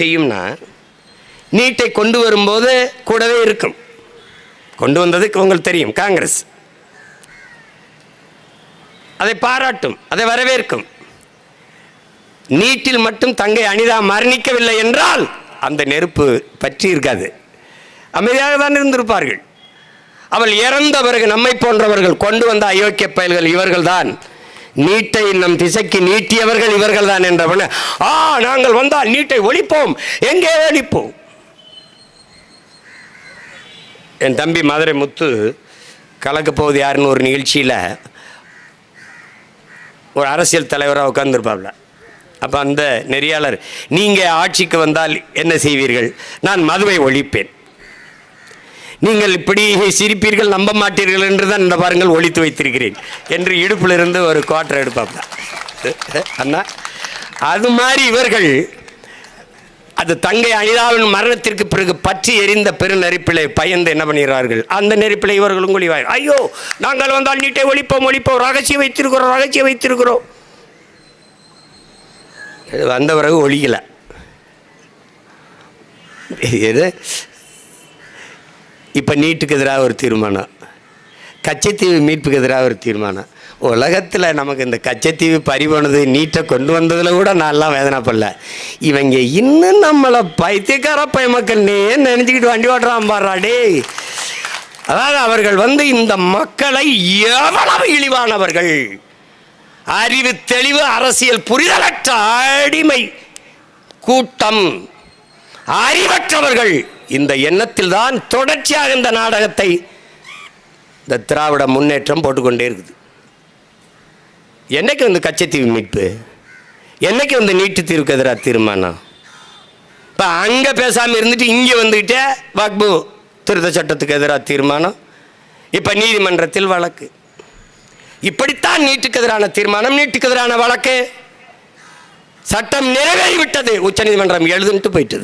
செய்யும்னா, நீட்டை கொண்டு வரும்போது கூடவே இருக்கும். கொண்டு வந்ததுக்கு உங்களுக்கு தெரியும், காங்கிரஸ் அதை பாராட்டும், அதை வரவேற்கும். நீட்டில் மட்டும் தங்கை அனிதா மரணிக்கவில்லை என்றால் அந்த நெருப்பு பற்றி இருக்காது, அமைதியாக தான் இருந்திருப்பார்கள். அவள் இறந்த பிறகு நம்மை போன்றவர்கள் கொண்டு வந்த அயோக்கிய பயல்கள் இவர்கள் தான், நீட்டை நம் திசைக்கு நீட்டியவர்கள் இவர்கள் தான் என்றவன, நாங்கள் வந்தால் நீட்டை ஒழிப்போம், எங்கே ஒழிப்போம். என் தம்பி மதுரை முத்து கலக்க போகுது யாருன்னு ஒரு நிகழ்ச்சியில் ஒரு அரசியல் தலைவராக உட்கார்ந்துருப்பாப்ல. அப்போ அந்த நெறியாளர், நீங்கள் ஆட்சிக்கு வந்தால் என்ன செய்வீர்கள்? நான் மதுவை ஒழிப்பேன். நீங்கள் இப்படி சிரிப்பீர்கள், நம்ப மாட்டீர்கள் என்று தான் இந்த பாருங்கள் ஒழித்து வைத்திருக்கிறேன் என்று இடுப்பிலிருந்து ஒரு குவார்டர் எடுப்பாப்ல. அண்ணா அது மாதிரி இவர்கள் அது தங்கை அனிதாவின் மரணத்திற்கு பிறகு பற்றி எரிந்த பெரு நெருப்பிலை பயந்து என்ன பண்ணுகிறார்கள்? அந்த நெருப்பிலை இவர்களும் ஒளிவாய், ஐயோ நாங்கள் வந்தால் நீட்டை ஒழிப்போம் ஒழிப்போம், ரகசியம் வைத்திருக்கிறோம். வந்த பிறகு ஒழிக்கல. எது இப்போ நீட்டுக்கு எதிராக ஒரு தீர்மானம், கச்சத்தீவு மீட்புக்கு எதிராக ஒரு தீர்மானம். உலகத்தில் நமக்கு இந்த கச்சத்தீவு பறிபோனது, நீட்டை கொண்டு வந்ததில் கூட நான்லாம் வேதனைப்படல. இவங்க இன்னும் நம்மளை பைத்தியக்கார மக்கள் நினைச்சுக்கிட்டு வண்டி ஓட்டுறான் பாடுறாடே. அதாவது அவர்கள் இந்த மக்களை எவ்வளவு இழிவானவர்கள், அறிவு தெளிவு அரசியல் புரிதலற்ற அடிமை கூட்டம், அறிவற்றவர்கள். இந்த எண்ணத்தில் தான் தொடர்ச்சியாக இந்த நாடகத்தை இந்த திராவிட முன்னேற்றம் போட்டுக்கொண்டே இருக்குது. என்னைக்கு கச்சத்தீவு மீட்பு, என்னைக்கு நீட்டு தீர்வுக்கு எதிராக தீர்மானம்? இப்போ அங்கே பேசாமல் இருந்துட்டு இங்கே வந்துக்கிட்டே வக்பு திருத்த சட்டத்துக்கு எதிராக தீர்மானம், இப்போ நீதிமன்றத்தில் வழக்கு. இப்படித்தான் நீட்டுக்கு எதிரான தீர்மானம், நீட்டுக்கு எதிரான வழக்கு. சட்டம் நிறைவேறிவிட்டது, உச்சநீதிமன்றம் எழுதுன்ட்டு போயிட்டது.